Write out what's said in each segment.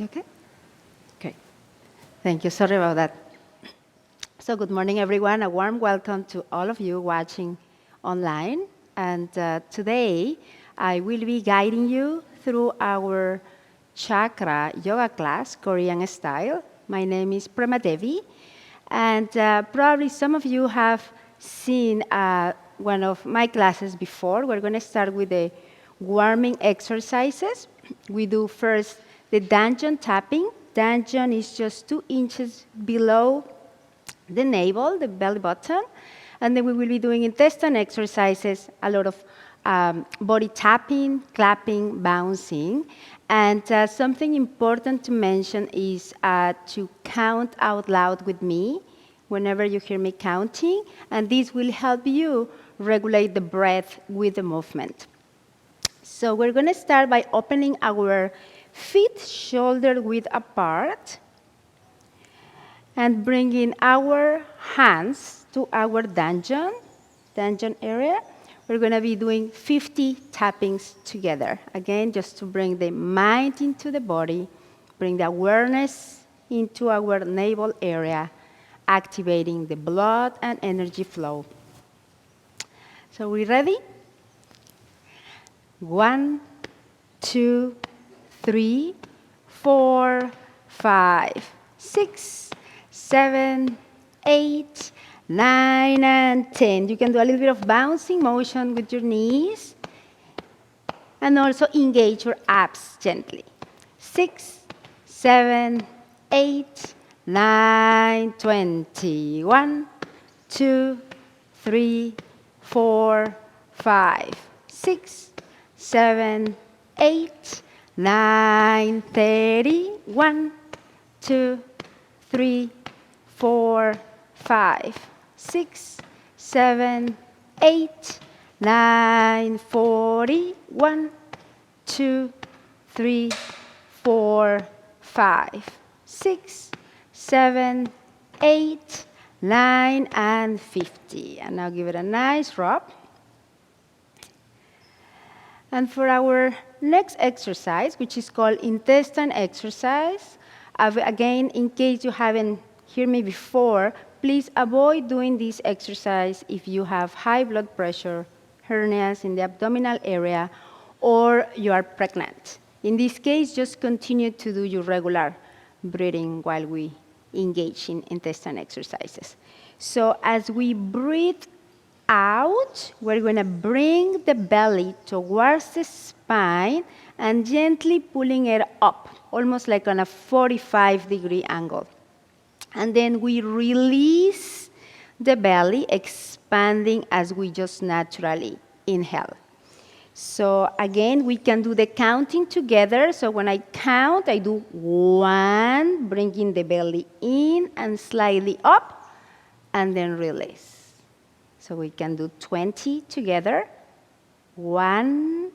Okay? Okay. Thank you. Sorry about that. So good morning, everyone. A warm welcome to all of you watching online. And today, I will be guiding you through our chakra yoga class, Korean style. My name is Prema Devi. And probably some of you have seen one of my classes before. We're going to start with the warming exercises. We do first the dungeon tapping. Dungeon is just 2 inches below the navel, the belly button. And then we will be doing intestine exercises, a lot of body tapping, clapping, bouncing. And something important to mention is to count out loud with me whenever you hear me counting. And this will help you regulate the breath with the movement. So we're going to start by opening our feet shoulder width apart and bringing our hands to our dungeon area. We're going to be doing 50 tappings together. Again, just to bring the mind into the body, bring the awareness into our navel area, activating the blood and energy flow. So we ready? 1, 2, 3, 4, 5, 6, 7, 8, 9, and 10. You can do a little bit of bouncing motion with your knees. And also engage your abs gently. 6, 7, 8, 9, 20. 1, 2, 3, 4, 5, 6, 7, 8, 9, 30. 1, 2, 3, 4, 5, 6, 7, 8, 9, 40. 1, 2, 3, 4, 5, 6, 7, 8, 9, and 50. And now give it a nice rub. And for our next exercise, which is called intestine exercise, again, in case you haven't heard me before, please avoid doing this exercise if you have high blood pressure, hernias in the abdominal area, or you are pregnant. In this case, just continue to do your regular breathing while we engage in intestine exercises. So as we breathe out, we're going to bring the belly towards the spine and gently pulling it up, almost like on a 45-degree angle. And then we release the belly, expanding as we just naturally inhale. So again, we can do the counting together. So when I count, I do 1, bringing the belly in and slightly up, and then release. So we can do 20 together. 1,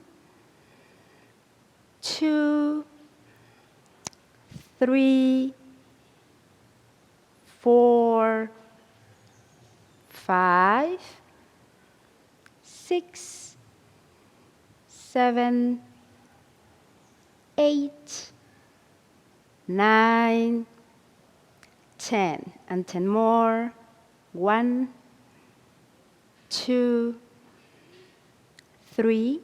2, 3, 4, 5, 6, 7, 8, 9, 10. And 10 more. 1, 2, 3,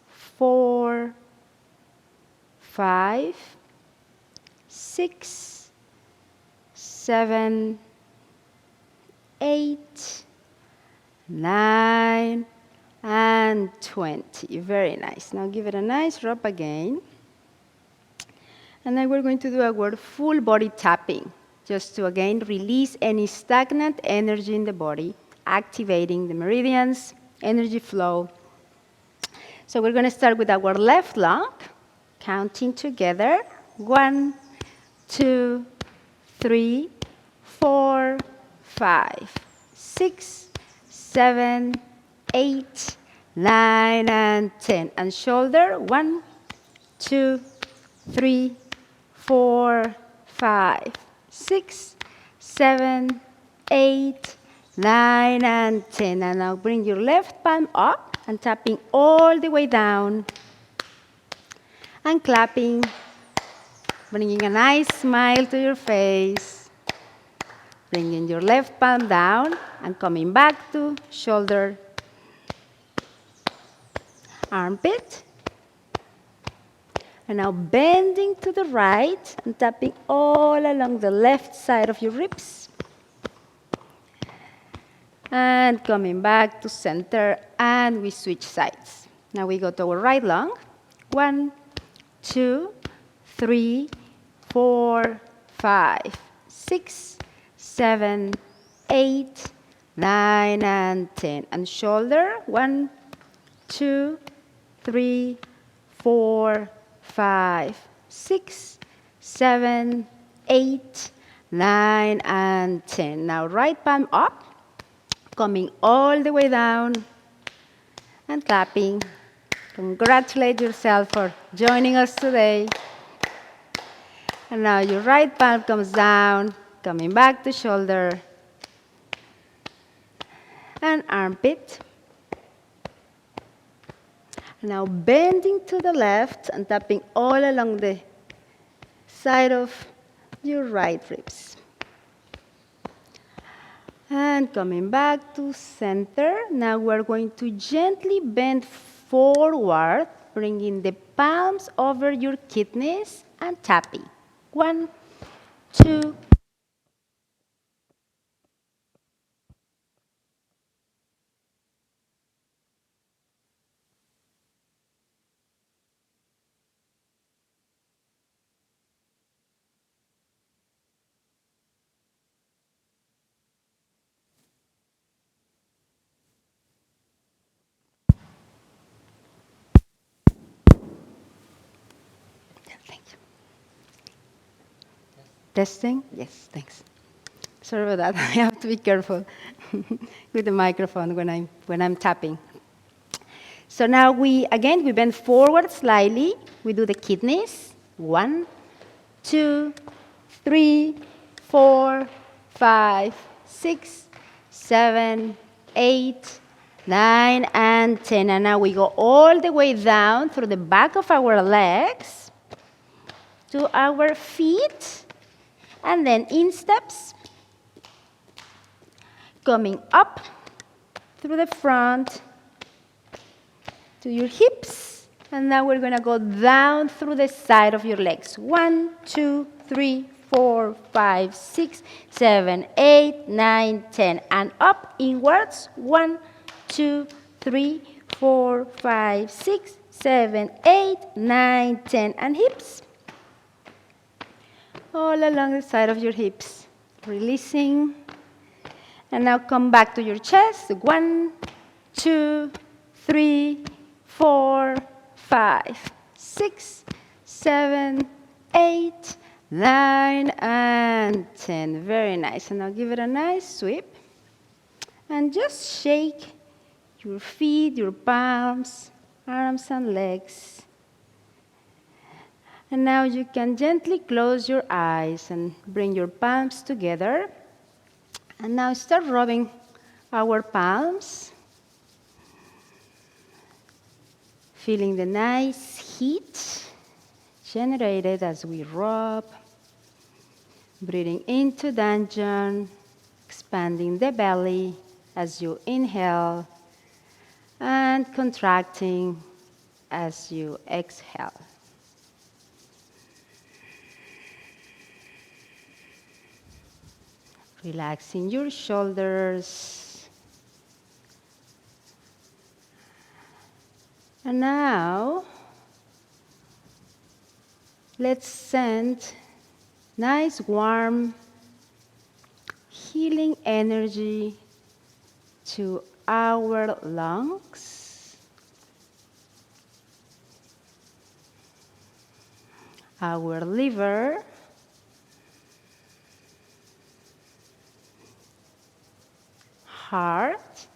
4, 5, 6, 7, 8, 9, and 20. Very nice. Now give it a nice rub again. And then we're going to do our full body tapping, just to again release any stagnant energy in the body, activating the meridians, energy flow. So we're going to start with our left lung, counting together. 1, 2, 3, 4, 5, 6, 7, 8, 9, and 10. And shoulder. 1, 2, 3, 4, 5, 6, 7, 8, 9, and 10. And now bring your left palm up and tapping all the way down and clapping Bringing a nice smile to your face. Bringing your left palm down and coming back to shoulder, armpit. And now bending to the right and tapping all along the left side of your ribs. And coming back to center, and we switch sides. Now we go to our right lung. 1, 2, 3, 4, 5, 6, 7, 8, 9, and 10. And shoulder, 1, 2, 3, 4, 5, 6, 7, 8, 9, and 10. Now right palm up, coming all the way down and clapping. Congratulate yourself for joining us today. And now your right palm comes down, coming back to shoulder and armpit. Now bending to the left and tapping all along the side of your right ribs. And coming back to center. Now we're going to gently bend forward, bringing the palms over your kidneys and tapping. 1, 2, thank you. Testing? Yes, thanks. Sorry about that. I have to be careful with the microphone when I'm tapping. So now we bend forward slightly. We do the kidneys. 1, 2, 3, 4, 5, 6, 7, 8, 9, and 10. And now we go all the way down through the back of our legs to our feet. And then insteps, coming up through the front to your hips. And now we're going to go down through the side of your legs. 1, 2, 3, 4, 5, 6, 7, 8, 9, 10. And up inwards. 1, 2, 3, 4, 5, 6, 7, 8, 9, 10. And hips. All along the side of your hips. Releasing. And now come back to your chest. 1, 2, 3, 4, 5, 6, 7, 8, 9, and 10. Very nice. And now give it a nice sweep. And just shake your feet, your palms, arms, and legs. And now you can gently close your eyes and bring your palms together. And now start rubbing our palms. Feeling the nice heat generated as we rub. Breathing into dungeon, expanding the belly as you inhale, and contracting as you exhale. Relaxing your shoulders. And now, let's send nice, warm, healing energy to our lungs, our liver, heart,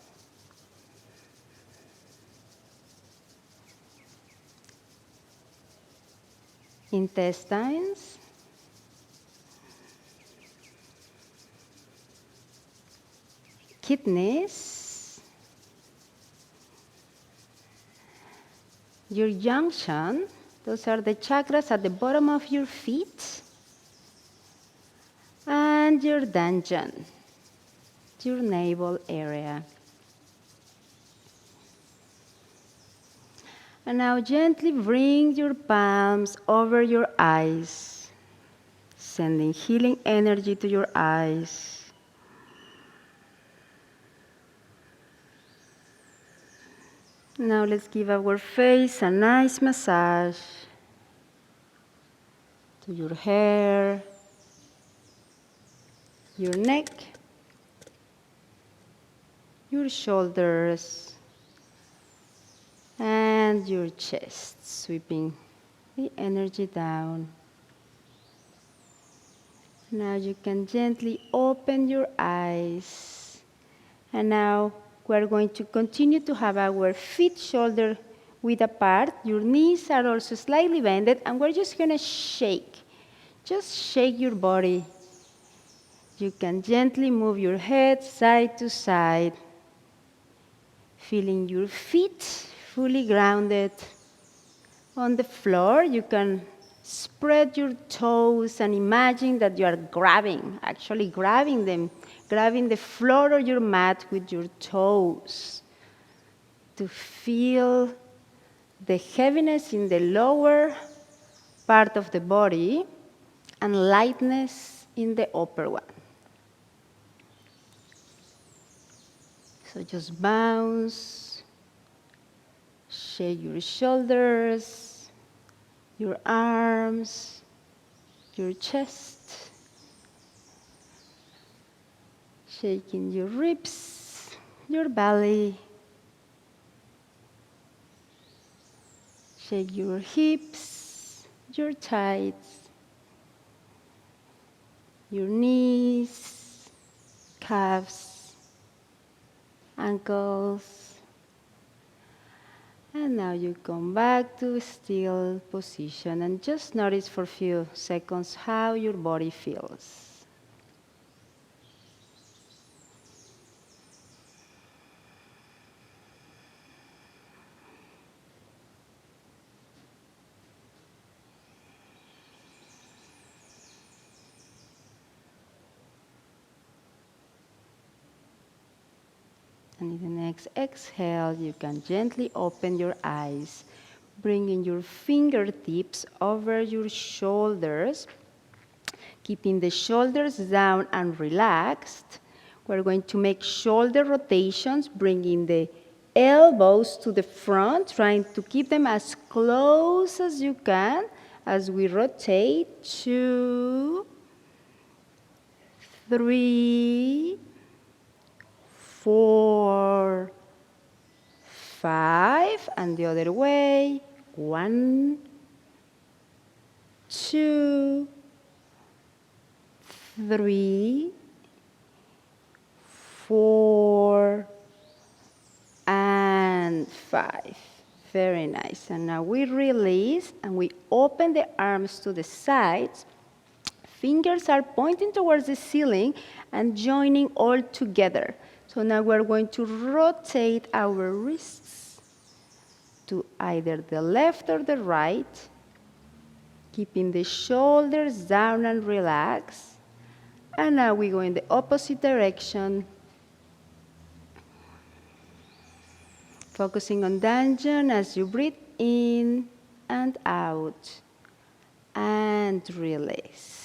intestines, kidneys, your junction Those are the chakras at the bottom of your feet. And your dantian, your navel area. And now gently bring your palms over your eyes, sending healing energy to your eyes. Now let's give our face a nice massage to your hair, your neck, your shoulders, and your chest, sweeping the energy down. Now you can gently open your eyes. And now we're going to continue to have our feet shoulder width apart. Your knees are also slightly bended, and we're just going to shake. Just shake your body. You can gently move your head side to side, feeling your feet fully grounded on the floor. You can spread your toes and imagine that you are actually grabbing them, grabbing the floor or your mat with your toes to feel the heaviness in the lower part of the body and lightness in the upper one. So just bounce, shake your shoulders, your arms, your chest, shaking your ribs, your belly, shake your hips, your thighs, your knees, calves, ankles. And now you come back to still position and just notice for a few seconds how your body feels. And in the next exhale, you can gently open your eyes, bringing your fingertips over your shoulders, keeping the shoulders down and relaxed. We're going to make shoulder rotations, bringing the elbows to the front, trying to keep them as close as you can as we rotate. 2, 3, 4, 5, and the other way. 1, 2, 3, 4, and 5. Very nice. And now we release and we open the arms to the sides. Fingers are pointing towards the ceiling and joining all together. So now we're going to rotate our wrists to either the left or the right, keeping the shoulders down and relaxed. And now we go in the opposite direction, focusing on dantian as you breathe in and out, and release.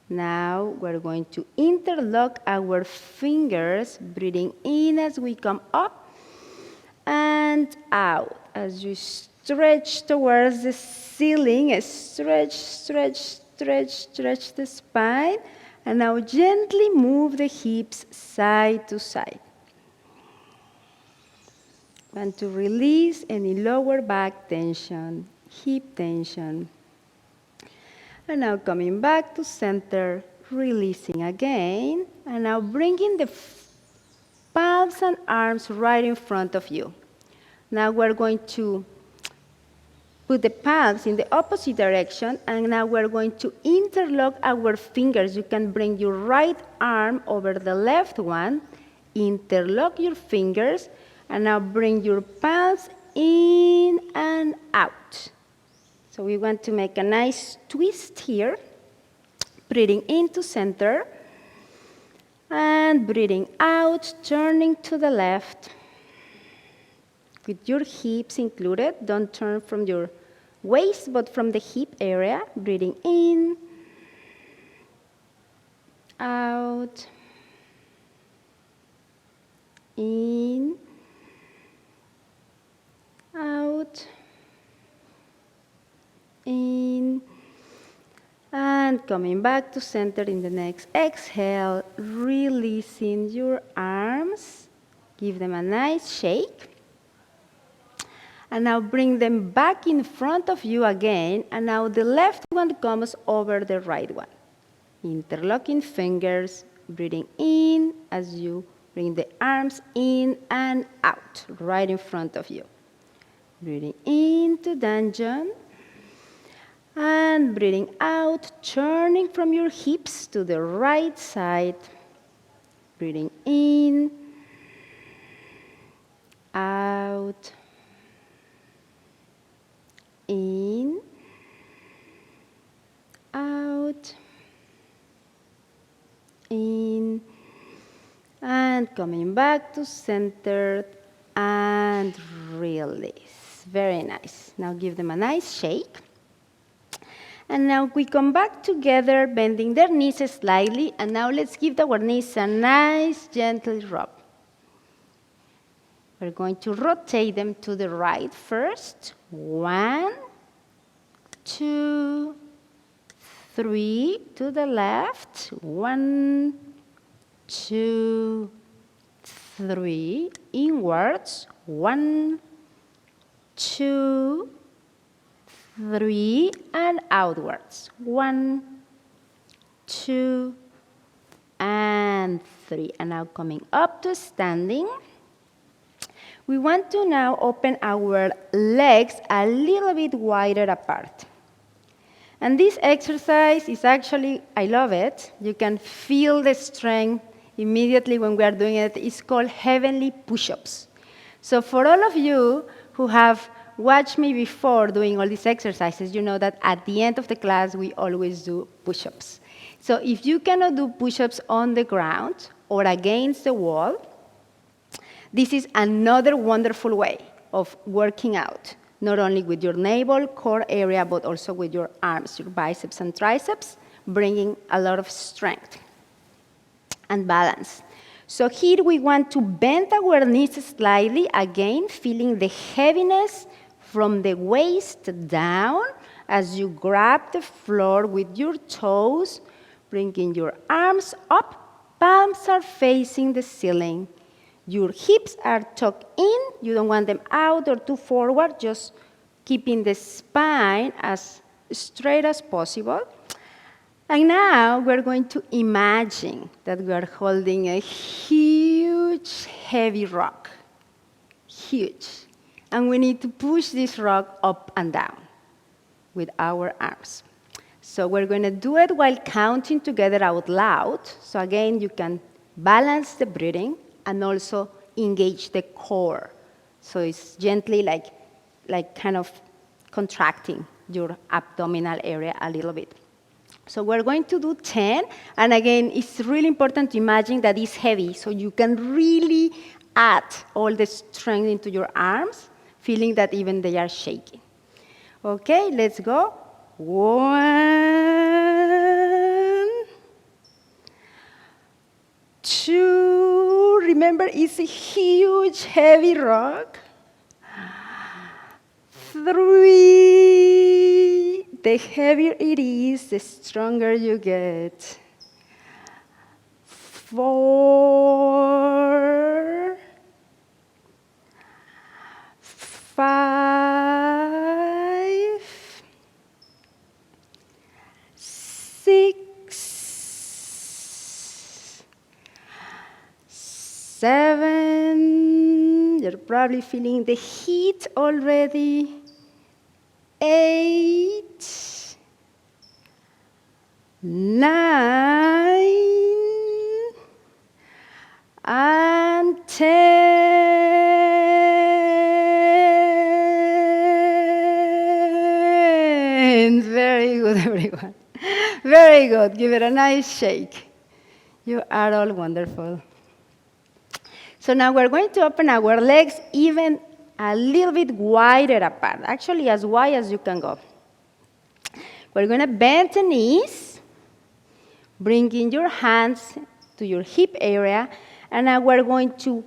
Now we're going to interlock our fingers, breathing in as we come up and out. As you stretch towards the ceiling, stretch, stretch, stretch, stretch the spine. And now gently move the hips side to side. And to release any lower back tension, hip tension. And now coming back to center, releasing again. And now bringing the palms and arms right in front of you. Now we're going to put the palms in the opposite direction, and now we're going to interlock our fingers. You can bring your right arm over the left one, interlock your fingers, and now bring your palms in and out. So we want to make a nice twist here. Breathing into center. And breathing out, turning to the left. With your hips included. Don't turn from your waist, but from the hip area. Breathing in. Out. In. Out. In. And coming back to center in the next exhale, releasing your arms. Give them a nice shake. And now bring them back in front of you again. And now the left one comes over the right one. Interlocking fingers, breathing in as you bring the arms in and out, right in front of you. Breathing into dungeon. And breathing out, turning from your hips to the right side. Breathing in, out, in, out, in, and coming back to center and release. Very nice. Now give them a nice shake. And now we come back together, bending their knees slightly. And now let's give our knees a nice, gentle rub. We're going to rotate them to the right first. 1, 2, 3. To the left. 1, 2, 3. Inwards. 1, 2, 3, and outwards. 1, 2, and 3. And now coming up to standing. We want to now open our legs a little bit wider apart. And this exercise is actually, I love it. You can feel the strength immediately when we are doing it. It's called heavenly push-ups. So for all of you who have watched me before doing all these exercises, you know that at the end of the class, we always do push-ups. So if you cannot do push-ups on the ground or against the wall, this is another wonderful way of working out, not only with your navel, core area, but also with your arms, your biceps and triceps, bringing a lot of strength and balance. So here we want to bend our knees slightly, again, feeling the heaviness from the waist down as you grab the floor with your toes, bringing your arms up, palms are facing the ceiling. Your hips are tucked in. You don't want them out or too forward, just keeping the spine as straight as possible. And now we're going to imagine that we are holding a huge, heavy rock. Huge. And we need to push this rock up and down with our arms. So we're going to do it while counting together out loud. So again, you can balance the breathing and also engage the core. So it's gently like kind of contracting your abdominal area a little bit. So we're going to do 10. And again, it's really important to imagine that it's heavy, so you can really add all the strength into your arms, feeling that even they are shaking. Okay, let's go. 1, 2, remember it's a huge, heavy rock. 3, the heavier it is, the stronger you get. 4, 5, 6, 7, you're probably feeling the heat already. 8, 9, and 10. everyone. Very good. Give it a nice shake. You are all wonderful. So now we're going to open our legs even a little bit wider apart, actually as wide as you can go. We're going to bend the knees, bringing your hands to your hip area, and now we're going to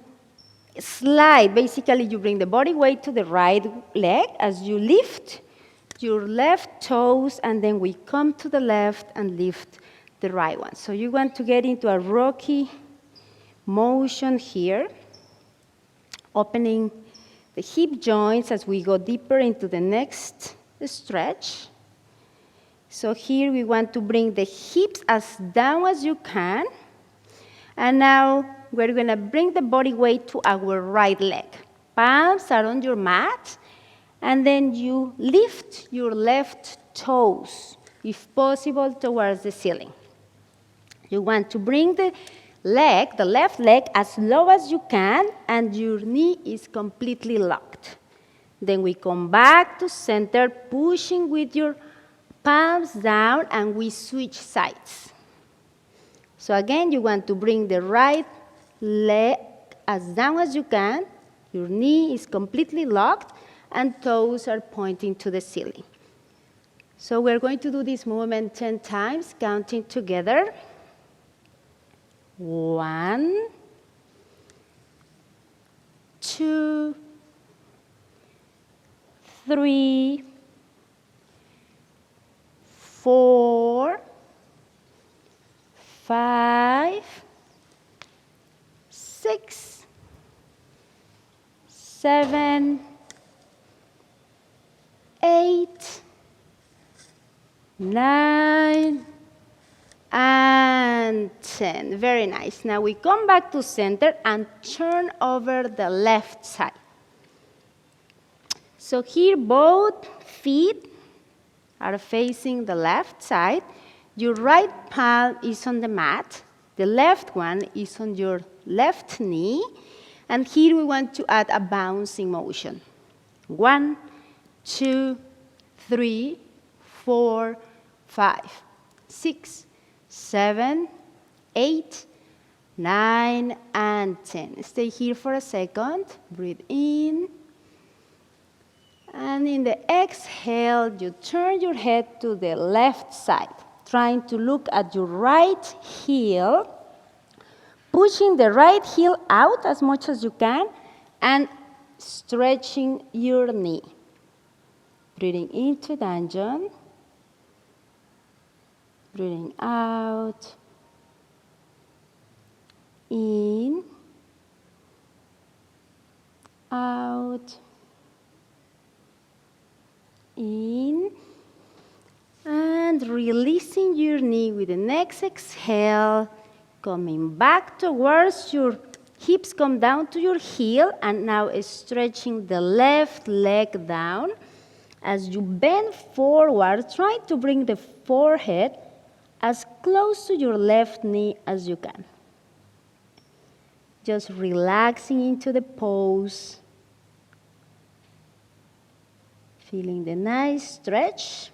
slide. Basically, you bring the body weight to the right leg as you lift your left toes, and then we come to the left and lift the right one. So you want to get into a rocky motion here, opening the hip joints as we go deeper into the next stretch. So here we want to bring the hips as down as you can. And now we're going to bring the body weight to our right leg. Palms are on your mat. And then you lift your left toes, if possible, towards the ceiling. You want to bring the left leg, as low as you can, and your knee is completely locked. Then we come back to center, pushing with your palms down, and we switch sides. So again, you want to bring the right leg as down as you can. Your knee is completely locked, and toes are pointing to the ceiling. So we're going to do this movement 10 times, counting together. 1, 2, 3, 4, 5, 6, 7, 8, 9, and 10. Very nice. Now we come back to center and turn over the left side. So here both feet are facing the left side. Your right palm is on the mat. The left one is on your left knee. And here we want to add a bouncing motion. 1, 2, 3, 4, 5, 6, 7, 8, 9, and 10. Stay here for a second. Breathe in. And in the exhale, you turn your head to the left side, trying to look at your right heel, pushing the right heel out as much as you can, and stretching your knee. Breathing into dungeon. Breathing out. In. Out. In. And releasing your knee with the next exhale, coming back towards your hips, come down to your heel, and now stretching the left leg down. As you bend forward, try to bring the forehead as close to your left knee as you can. Just relaxing into the pose. Feeling the nice stretch.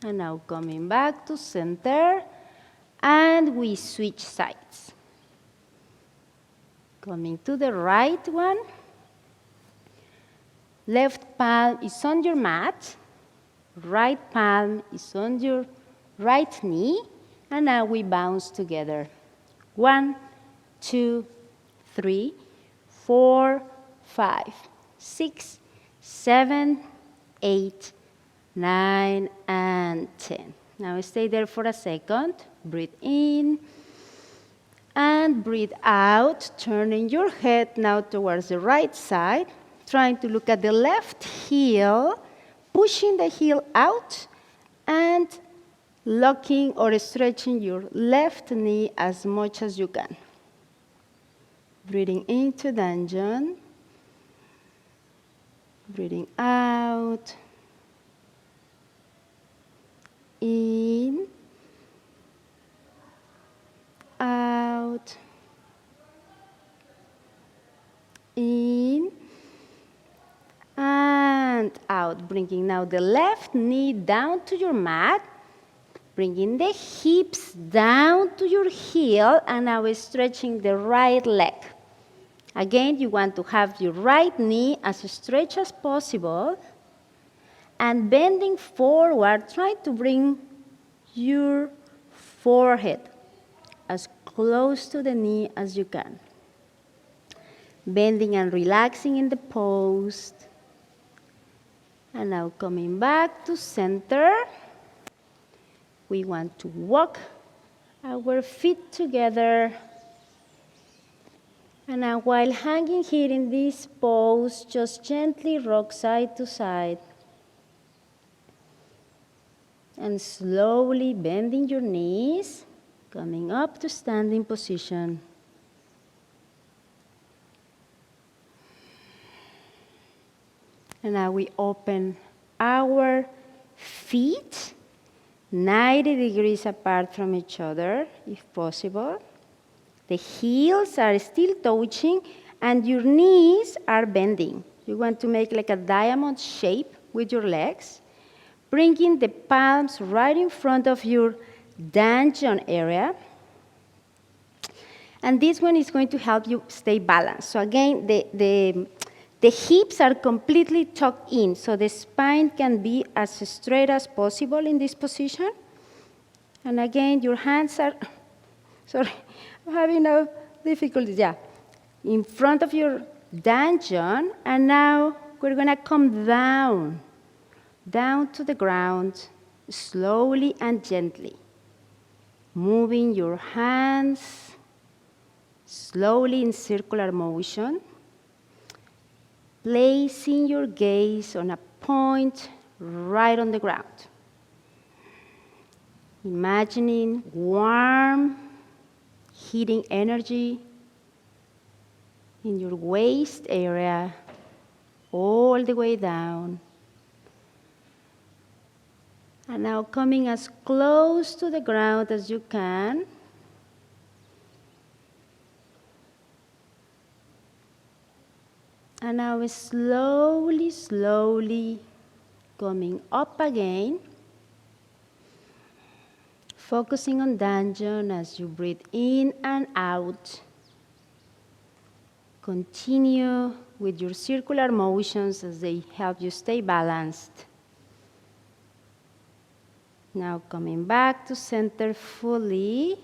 And now coming back to center. And we switch sides. Coming to the right one. Left palm is on your mat. Right palm is on your right knee. And now we bounce together. 1, 2, 3, 4, 5, 6, 7, 8, 9, and 10. Now stay there for a second. Breathe in. And breathe out, turning your head now towards the right side. Trying to look at the left heel, pushing the heel out, and locking or stretching your left knee as much as you can. Breathing into dungeon. Breathing out. In. Out. In. And out, bringing now the left knee down to your mat, Bringing the hips down to your heel, and now stretching the right leg. Again, you want to have your right knee as straight as possible, and bending forward, try to bring your forehead as close to the knee as you can. Bending and relaxing in the pose. And now coming back to center. We want to walk our feet together. And now while hanging here in this pose, just gently rock side to side. And slowly bending your knees, coming up to standing position. And now we open our feet 90 degrees apart from each other, if possible. The heels are still touching, and your knees are bending. You want to make like a diamond shape with your legs, bringing the palms right in front of your dungeon area. And this one is going to help you stay balanced. So again, the hips are completely tucked in, so the spine can be as straight as possible in this position. And again, your hands are, sorry, I'm having no difficulties, yeah. In front of your dungeon, and now we're gonna come down to the ground, slowly and gently. Moving your hands slowly in circular motion. Placing your gaze on a point right on the ground. Imagining warm, heating energy in your waist area, all the way down. And now coming as close to the ground as you can. And now slowly, slowly coming up again. Focusing on dungeon as you breathe in and out. Continue with your circular motions as they help you stay balanced. Now coming back to center fully.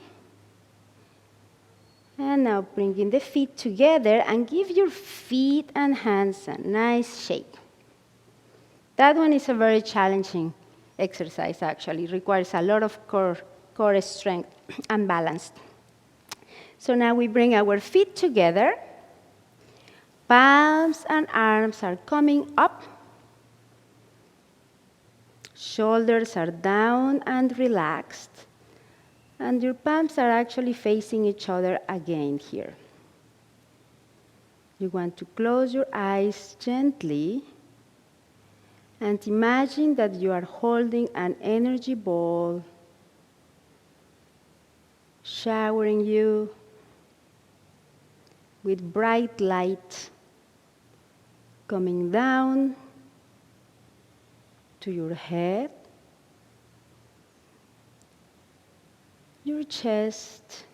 And now bringing the feet together, and give your feet and hands a nice shake. That one is a very challenging exercise, actually. It requires a lot of core strength and balance. So now we bring our feet together. Palms and arms are coming up. Shoulders are down and relaxed. And your palms are actually facing each other again here. You want to close your eyes gently and imagine that you are holding an energy ball showering you with bright light coming down to your head, your chest,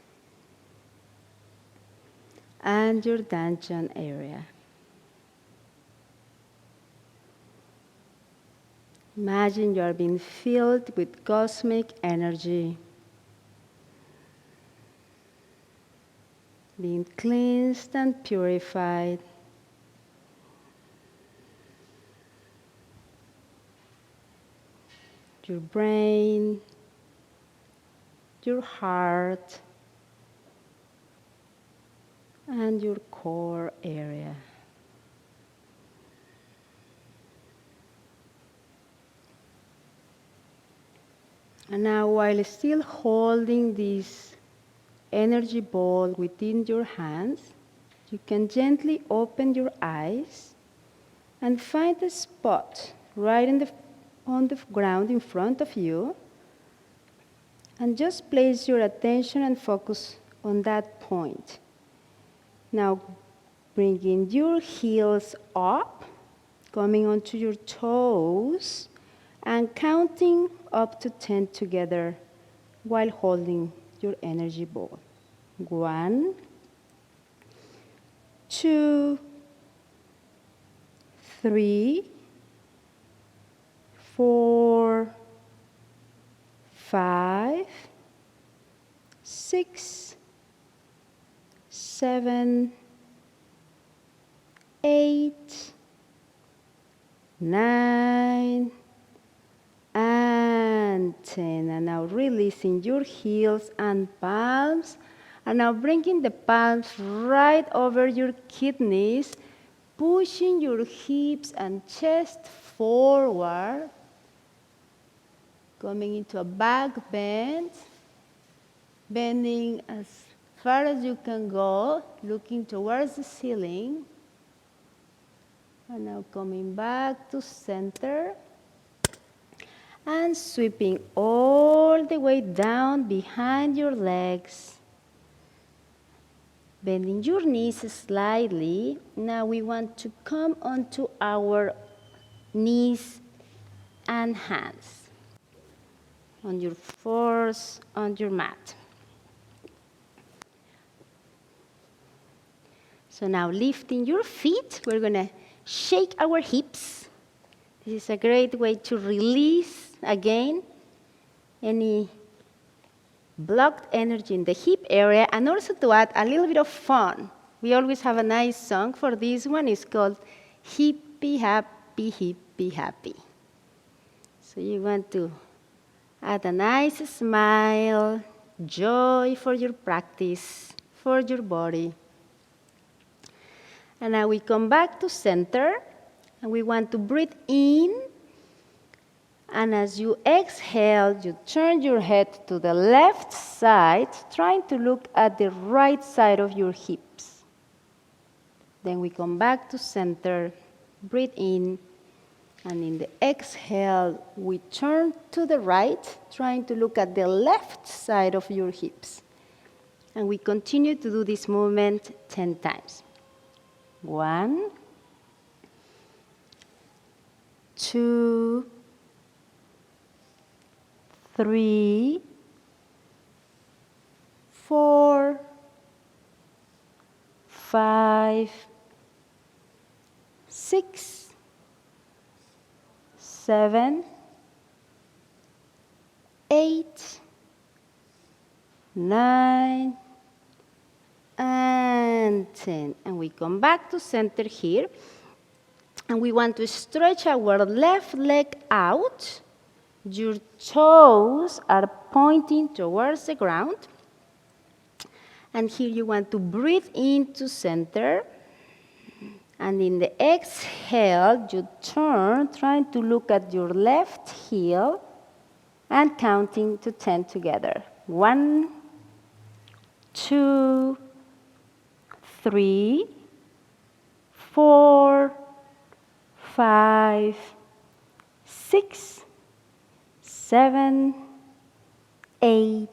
and your dungeon area. Imagine you are being filled with cosmic energy, being cleansed and purified. Your brain, your heart, and your core area. And now, while still holding this energy ball within your hands, you can gently open your eyes and find a spot right on the ground in front of you, and just place your attention and focus on that point. Now, bringing your heels up, coming onto your toes, and counting up to 10 together while holding your energy ball. 1, 2, 3, 4, 5, 6, 7, 8, 9, and 10. And now releasing your heels and palms. And now bringing the palms right over your kidneys, pushing your hips and chest forward, coming into a back bend, bending as far as you can go, looking towards the ceiling. And now coming back to center and sweeping all the way down behind your legs. Bending your knees slightly. Now we want to come onto our knees and hands on your floors, on your mat. So now lifting your feet, we're going to shake our hips. This is a great way to release again any blocked energy in the hip area, and also to add a little bit of fun. We always have a nice song for this one. It's called Hippie Happy, Hippie Happy. So you want to add a nice smile, joy for your practice, for your body. And now we come back to center, and we want to breathe in. And as you exhale, you turn your head to the left side, trying to look at the right side of your hips. Then we come back to center, breathe in, and in the exhale, we turn to the right, trying to look at the left side of your hips. And we continue to do this movement 10 times. 1, 2, 3, 4, 5, 6, 7, 8, 9, and 10. And we come back to center here. And we want to stretch our left leg out. Your toes are pointing towards the ground. And here you want to breathe into center. And in the exhale, you turn, trying to look at your left heel and counting to 10 together. 1, 2, 3, 4, 5, 6, 7, 8,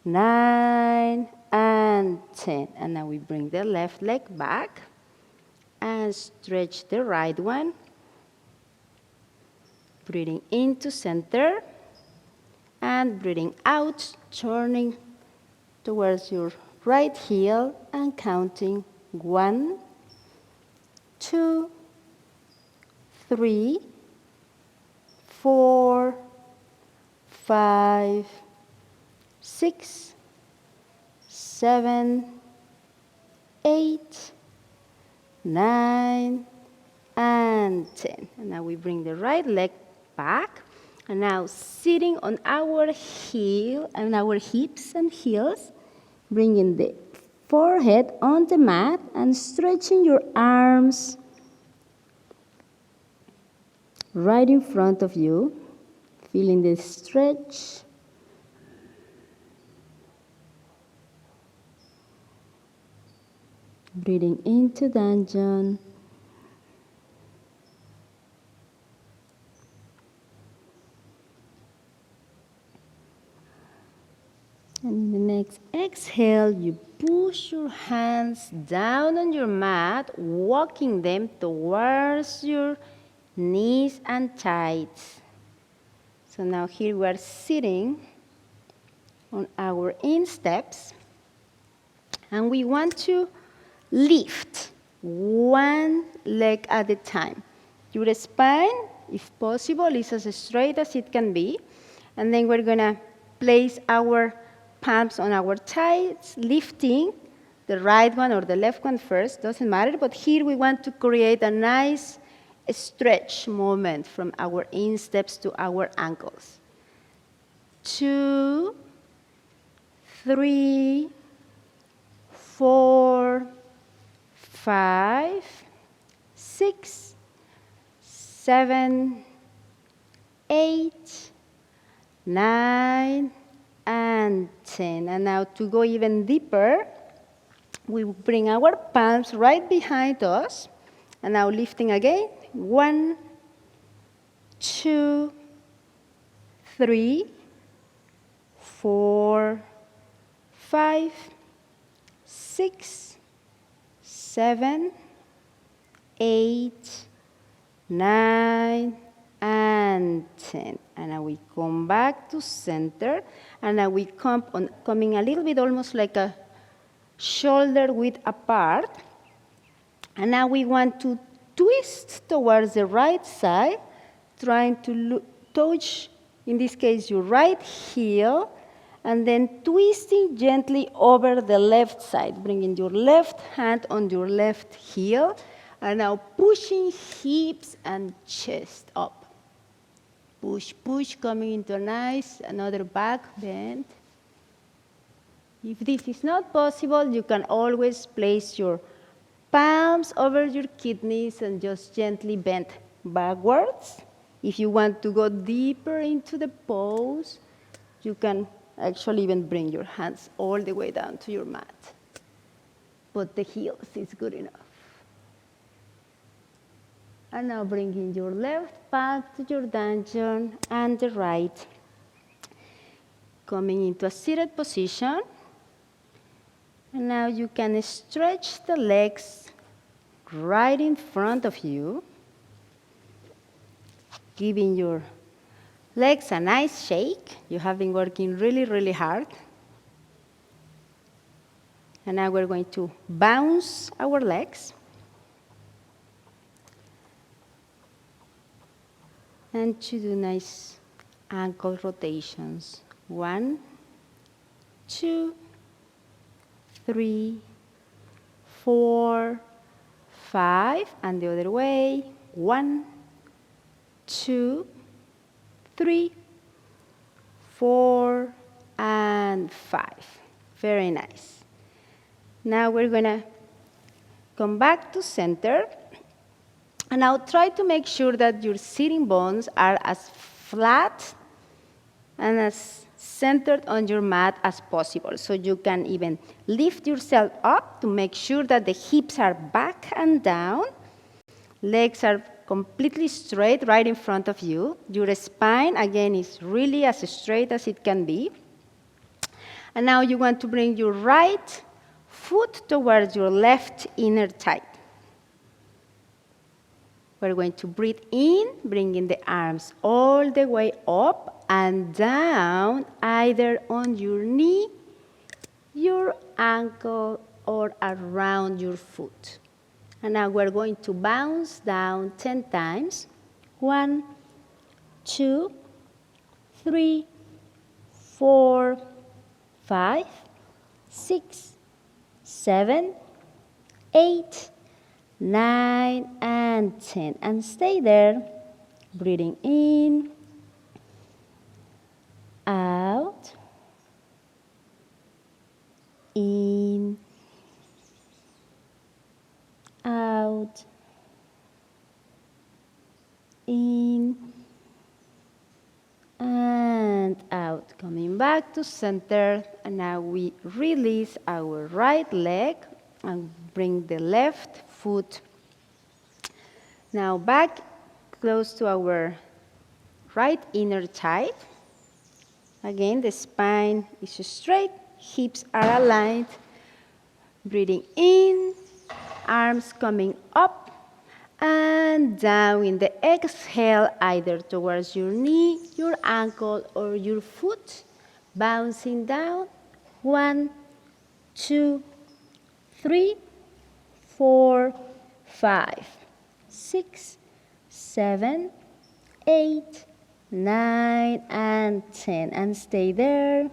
9, and 10. And now we bring the left leg back and stretch the right one. Breathing into center and breathing out, turning towards your right heel and counting 1, 2, 3, 4, 5, 6, 7, 8, 9, and 10. And now we bring the right leg back. And now sitting on our heel and our hips and heels, bringing the forehead on the mat and stretching your arms right in front of you, feeling the stretch. Breathing into Danjan. And in the next exhale, you push your hands down on your mat, walking them towards your knees and thighs. So now here we are sitting on our insteps, and we want to lift one leg at a time. Your spine, if possible, is as straight as it can be, and then we're going to place our palms on our thighs, lifting the right one or the left one first, doesn't matter, but here we want to create a nice stretch movement from our insteps to our ankles. 2, 3, 4, 5, 6, 7, 8, 9, and 10. And now to go even deeper, we bring our palms right behind us, and now lifting again. 1, 2, 3, 4, 5, 6, 7, 8, 9, and 10. And now we come back to center, and now we coming a little bit almost like a shoulder width apart. And now we want to twist towards the right side, trying to touch, in this case, your right heel, and then twisting gently over the left side, bringing your left hand on your left heel, and now pushing hips and chest up. Push, push, coming into a nice, another back bend. If this is not possible, you can always place your palms over your kidneys and just gently bend backwards. If you want to go deeper into the pose, you can actually even bring your hands all the way down to your mat. But the heels is good enough. And now bringing your left back to your dungeon and the right. Coming into a seated position. And now you can stretch the legs right in front of you, giving your legs a nice shake. You have been working really, really hard. And now we're going to bounce our legs. And to do nice ankle rotations. 1, 2, 3, 4, 5, and the other way. 1, 2, 3, 4, and 5. Very nice. Now we're going to come back to center. And now try to make sure that your sitting bones are as flat and as centered on your mat as possible. So you can even lift yourself up to make sure that the hips are back and down. Legs are completely straight right in front of you. Your spine, again, is really as straight as it can be. And now you want to bring your right foot towards your left inner thigh. We're going to breathe in, bringing the arms all the way up and down, either on your knee, your ankle, or around your foot. And now we're going to bounce down 10 times. 1, 2, 3, 4, 5, 6, 7, 8, 9, and 10. And stay there, breathing in, out, in, out, in, and out. Coming back to center, and now we release our right leg and bring the left foot now back close to our right inner thigh. Again, the spine is straight, hips are aligned. Breathing in, arms coming up and down in the exhale, either towards your knee, your ankle, or your foot. Bouncing down. 1, 2, 3, 4, 5, 6, 7, 8, 9, and 10. And stay there.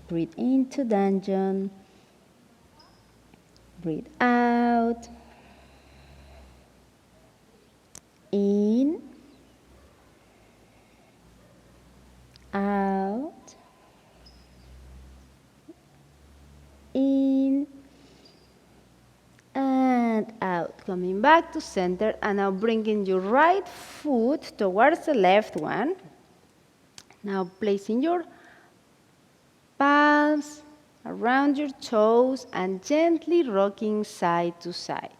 Breathe into dungeon. Breathe out. In. Out. In. And out. Coming back to center, and now bringing your right foot towards the left one. Now placing your palms around your toes and gently rocking side to side.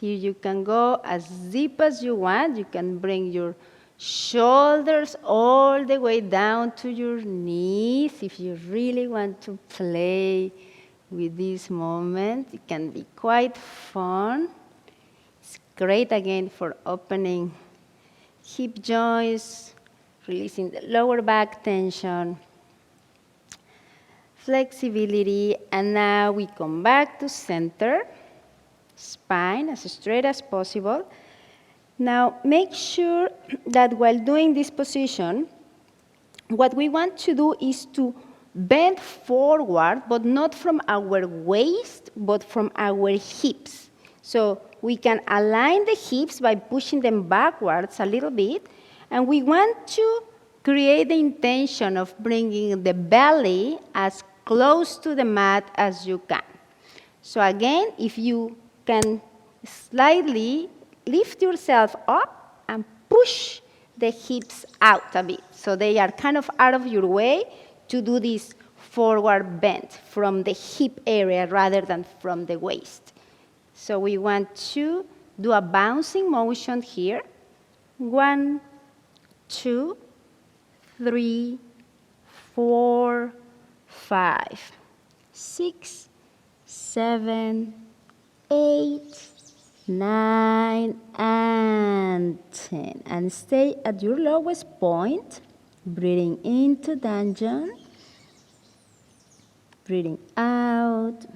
Here you can go as deep as you want. You can bring your shoulders all the way down to your knees if you really want to play with this moment. It can be quite fun. It's great again for opening hip joints, releasing the lower back tension, flexibility, and now we come back to center, spine as straight as possible. Now make sure that while doing this position, what we want to do is to bend forward, but not from our waist, but from our hips. So we can align the hips by pushing them backwards a little bit, and we want to create the intention of bringing the belly as close to the mat as you can. So again, if you can slightly lift yourself up and push the hips out a bit, so they are kind of out of your way to do this forward bend from the hip area rather than from the waist. So we want to do a bouncing motion here. 1, 2, 3, 4, 5, 6, 7, 8, 9, and 10. And stay at your lowest point, breathing into dungeon, breathing out,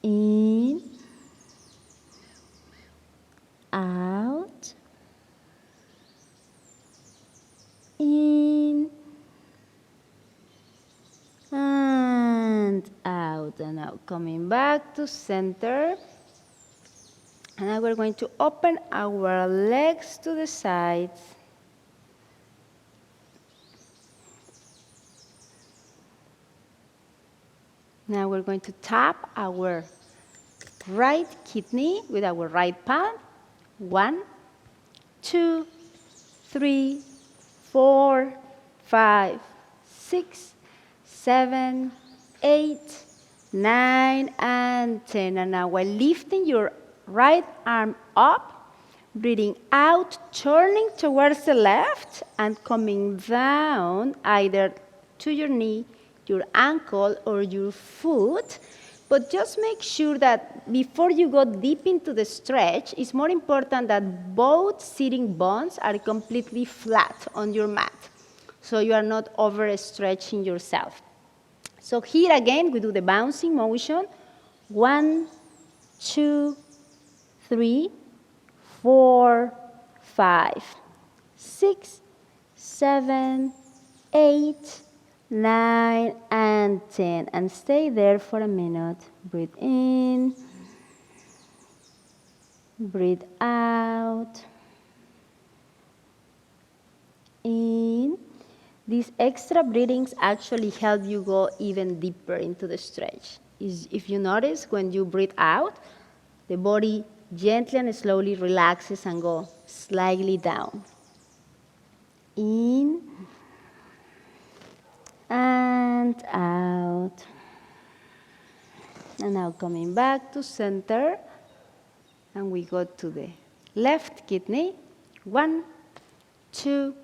in, out, in, and out. And now coming back to center. And now we're going to open our legs to the sides. Now we're going to tap our right kidney with our right palm. 1, 2, 3, 4, 5, 6, 7, 8, 9, and 10. And now while lifting your right arm up, breathing out, turning towards the left, and coming down either to your knee, your ankle, or your foot. But just make sure that before you go deep into the stretch, it's more important that both sitting bones are completely flat on your mat, so you are not overstretching yourself. So here again, we do the bouncing motion. 1, 2, 3, 4, 5, 6, 7, 8, 9, and 10. And stay there for a minute. Breathe in. Breathe out. In. These extra breathings actually help you go even deeper into the stretch. If you notice, when you breathe out, the body gently and slowly relaxes and go slightly down. In and out. And now coming back to center, and we go to the left kidney. 1, 2,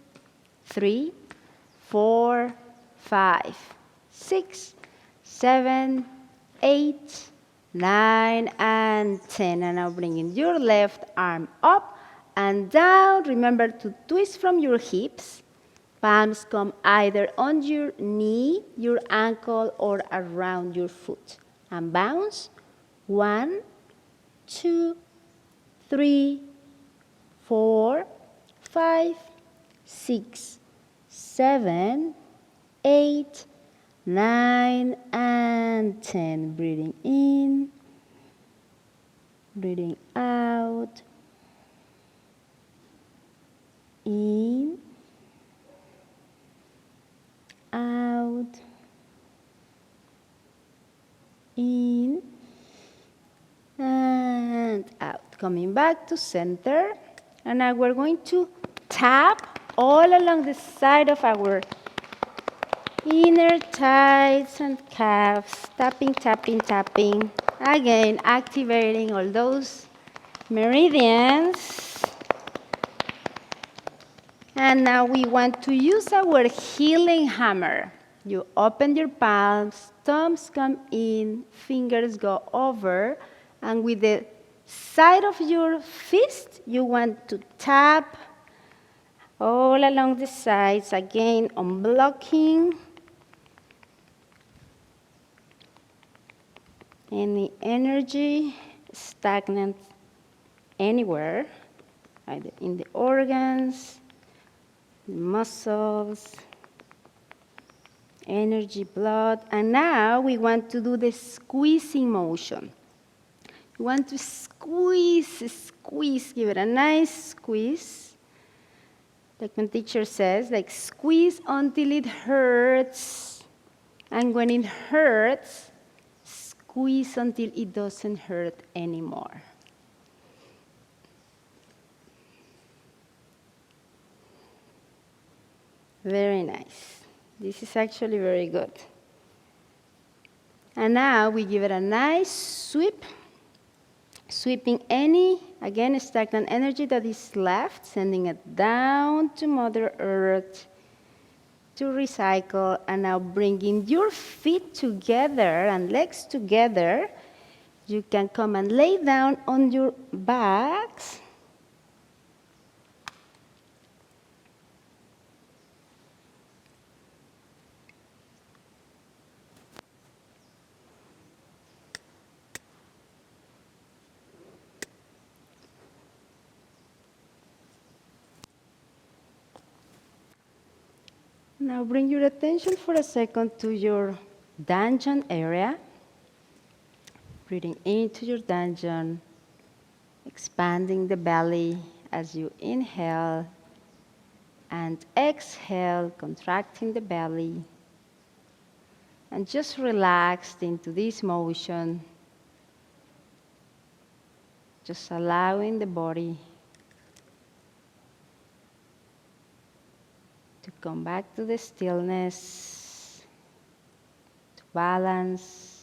3, 4, 5, 6, 7, 8, 9, and 10. And now bringing your left arm up and down. Remember to twist from your hips. Palms come either on your knee, your ankle, or around your foot. And bounce. 1, 2, 3, 4, 5, 6, 7, 8, 9, and 10. Breathing in, breathing out. In, out, in, and out. Coming back to center. And now we're going to tap all along the side of our inner thighs and calves. Tapping, tapping, tapping. Again, activating all those meridians. And now we want to use our healing hammer. You open your palms, thumbs come in, fingers go over, and with the side of your fist, you want to tap all along the sides, again, unblocking any energy stagnant anywhere, either in the organs, muscles, energy, blood. And now we want to do the squeezing motion. We want to squeeze, give it a nice squeeze. Like my teacher says, like squeeze until it hurts. And when it hurts, squeeze until it doesn't hurt anymore. Very nice. This is actually very good. And now we give it a nice sweep, sweeping any, again, stagnant energy that is left, sending it down to Mother Earth to recycle. And now bringing your feet together and legs together, you can come and lay down on your backs. Now bring your attention for a second to your dungeon area. Breathing into your dungeon, expanding the belly as you inhale, and exhale, contracting the belly. And just relaxed into this motion, just allowing the body to come back to the stillness, to balance.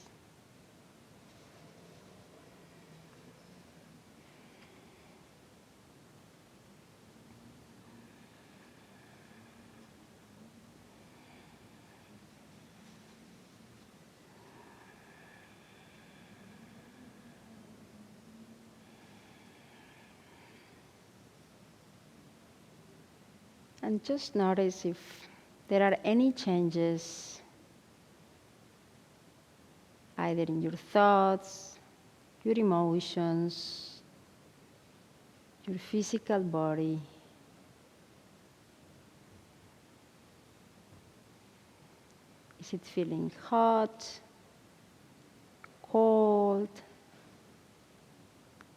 And just notice if there are any changes, either in your thoughts, your emotions, your physical body. Is it feeling hot, cold?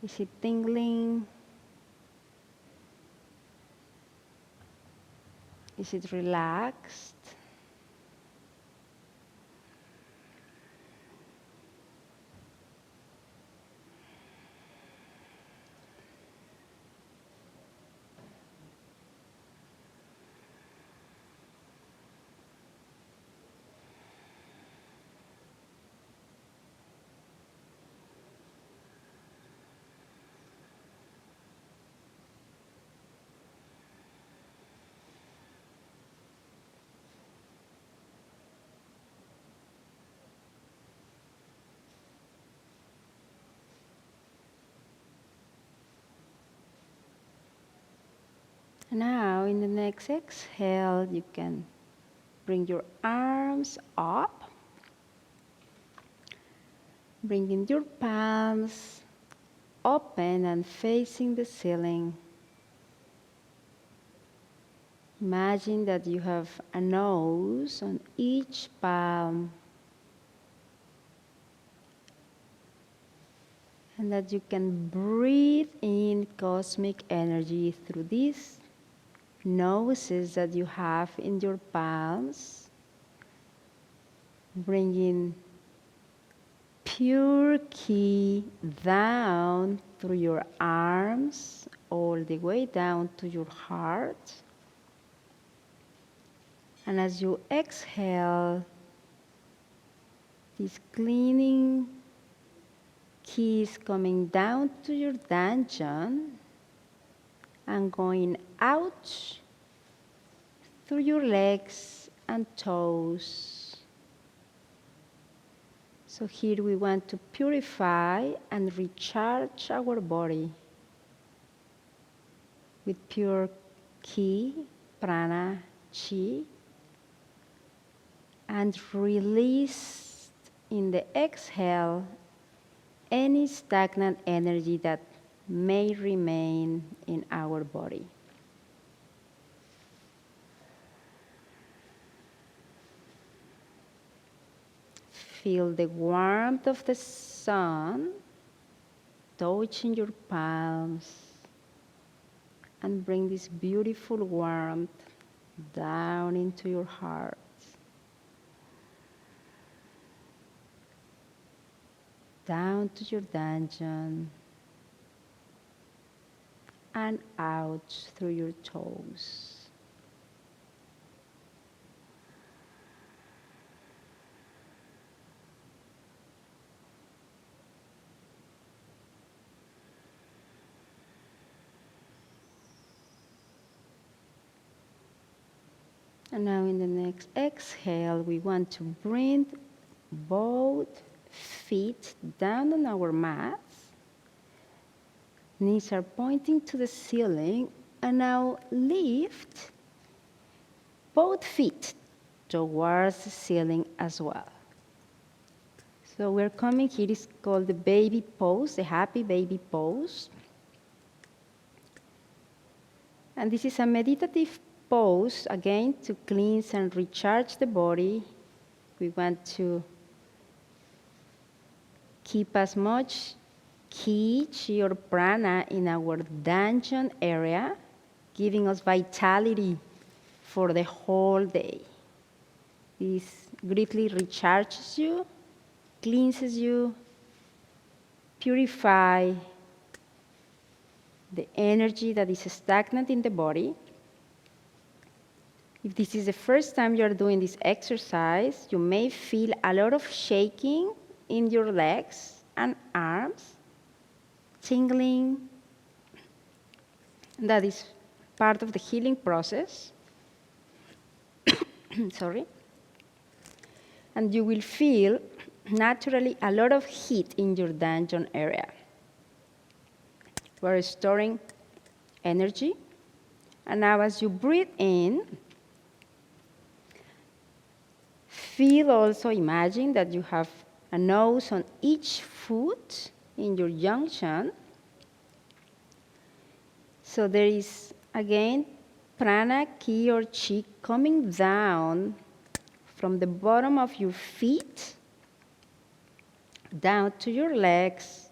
Is it tingling? Is it relaxed? Now, in the next exhale, you can bring your arms up, bringing your palms open and facing the ceiling. Imagine that you have a nose on each palm and that you can breathe in cosmic energy through these noses that you have in your palms, bringing pure ki down through your arms all the way down to your heart. And as you exhale, this cleaning ki is coming down to your dantian and going out through your legs and toes. So here we want to purify and recharge our body with pure ki, prana, chi, and release in the exhale any stagnant energy that may remain in our body. Feel the warmth of the sun touching your palms and bring this beautiful warmth down into your heart. Down to your dantian and out through your toes. And now in the next exhale, we want to bring both feet down on our mats. Knees are pointing to the ceiling. And now lift both feet towards the ceiling as well. So we're coming here, it's called the baby pose, the happy baby pose. And this is a meditative pose, again, to cleanse and recharge the body. We want to keep as much ki, chi, or prana in our dantian area, giving us vitality for the whole day. This greatly recharges you, cleanses you, purifies the energy that is stagnant in the body. If this is the first time you're doing this exercise, you may feel a lot of shaking in your legs and arms, tingling. That is part of the healing process. Sorry. And you will feel naturally a lot of heat in your dantian area. We're storing energy. And now as you breathe in, feel also, imagine that you have a nose on each foot in your junction. So there is, again, prana, ki, or chi coming down from the bottom of your feet down to your legs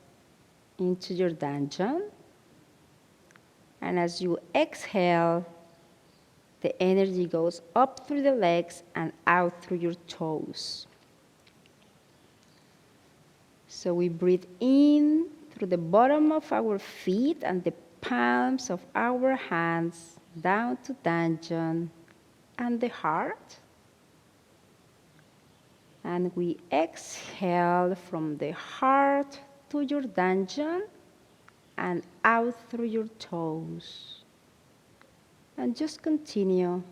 into your dantian. And as you exhale, the energy goes up through the legs and out through your toes. So we breathe in through the bottom of our feet and the palms of our hands down to dantian and the heart. And we exhale from the heart to your dantian and out through your toes. And just continue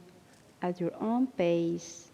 at your own pace.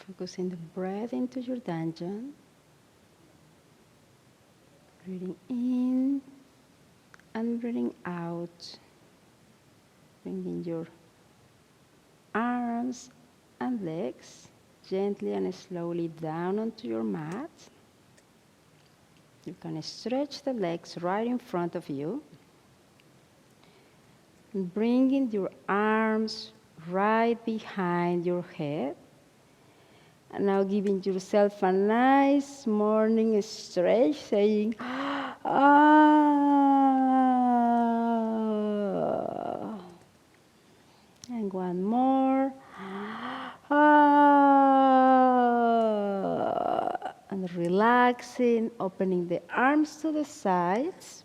Focusing the breath into your dungeon. Breathing in and breathing out. Bringing your arms and legs gently and slowly down onto your mat. You can stretch the legs right in front of you. And bringing your arms right behind your head. And now giving yourself a nice morning stretch, saying, ah. And one more. Ah. And relaxing, opening the arms to the sides.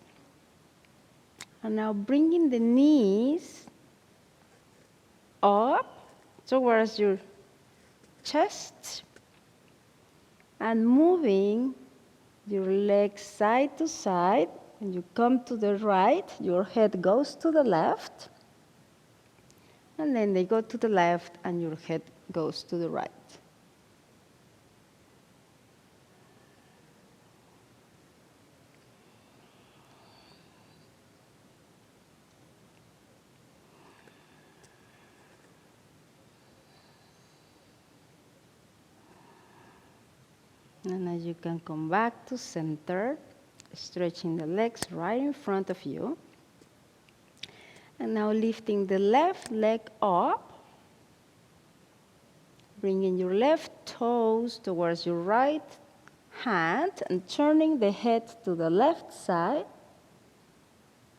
And now bringing the knees up towards your chest and moving your legs side to side. When you come to the right, your head goes to the left. And then they go to the left and your head goes to the right. And as you can come back to center, stretching the legs right in front of you. And now lifting the left leg up, bringing your left toes towards your right hand and turning the head to the left side,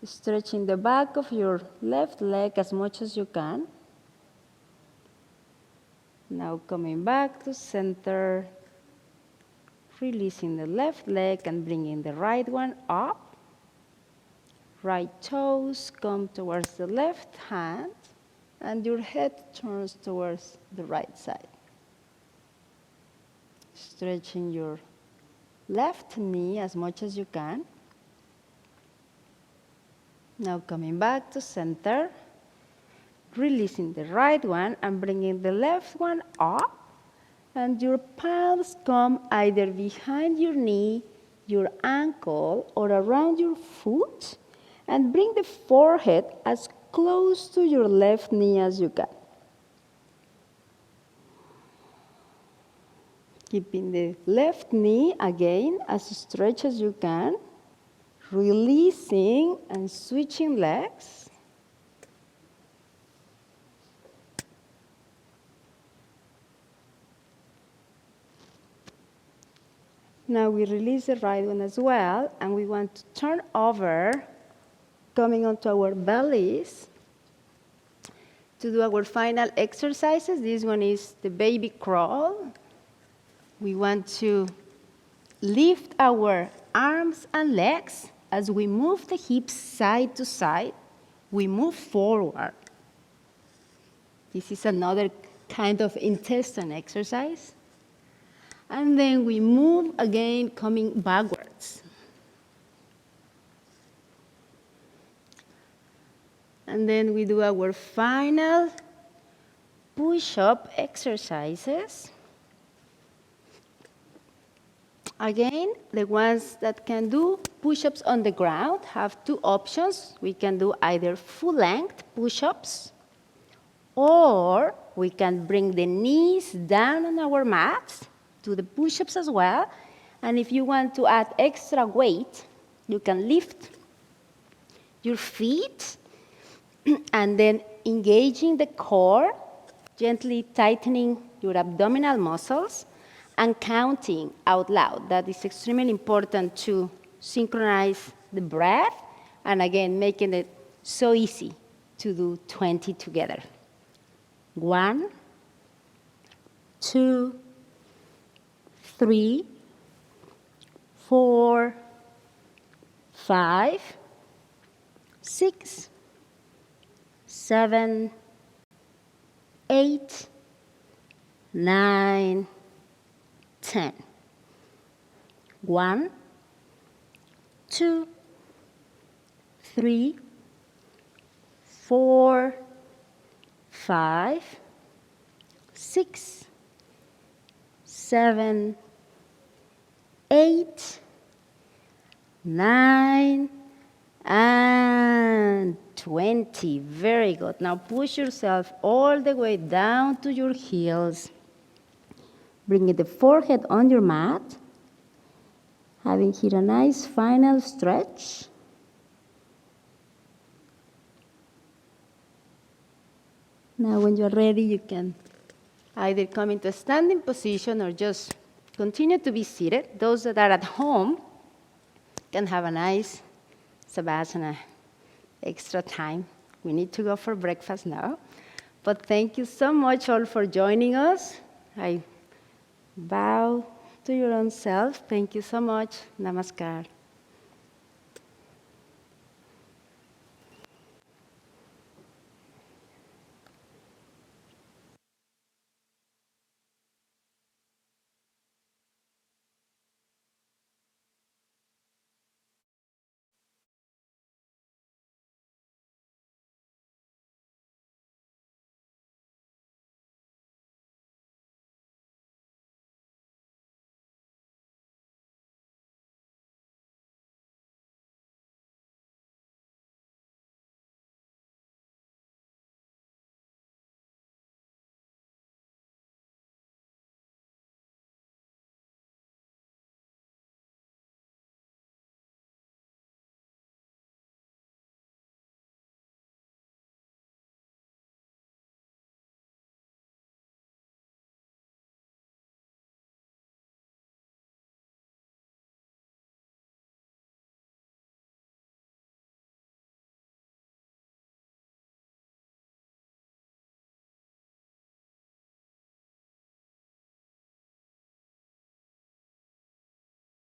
stretching the back of your left leg as much as you can. Now coming back to center, releasing the left leg and bringing the right one up. Right toes come towards the left hand and your head turns towards the right side. Stretching your left knee as much as you can. Now coming back to center, releasing the right one and bringing the left one up. And your palms come either behind your knee, your ankle, or around your foot. And bring the forehead as close to your left knee as you can. Keeping the left knee again as stretched as you can. Releasing and switching legs. Now we release the right one as well, and we want to turn over, coming onto our bellies, to do our final exercises. This one is the baby crawl. We want to lift our arms and legs as we move the hips side to side. We move forward. This is another kind of intestine exercise. And then we move again, coming backwards. And then we do our final push-up exercises. Again, the ones that can do push-ups on the ground have two options. We can do either full-length push-ups, or we can bring the knees down on our mats, do the push-ups as well. And if you want to add extra weight, you can lift your feet and then engaging the core, gently tightening your abdominal muscles and counting out loud. That is extremely important to synchronize the breath and again, making it so easy to do 20 together. 1, 2, 3, 4, 5, 6, 7, 8, 9, 10. 1, 2, 3, 4, 5, 6, 7, 8, 9, and 20. Very good. Now push yourself all the way down to your heels. Bringing the forehead on your mat. Having here a nice final stretch. Now when you're ready, you can either come into a standing position or just continue to be seated. Those that are at home can have a nice Savasana extra time. We need to go for breakfast now. But thank you so much all for joining us. I bow to your own self. Thank you so much. Namaskar.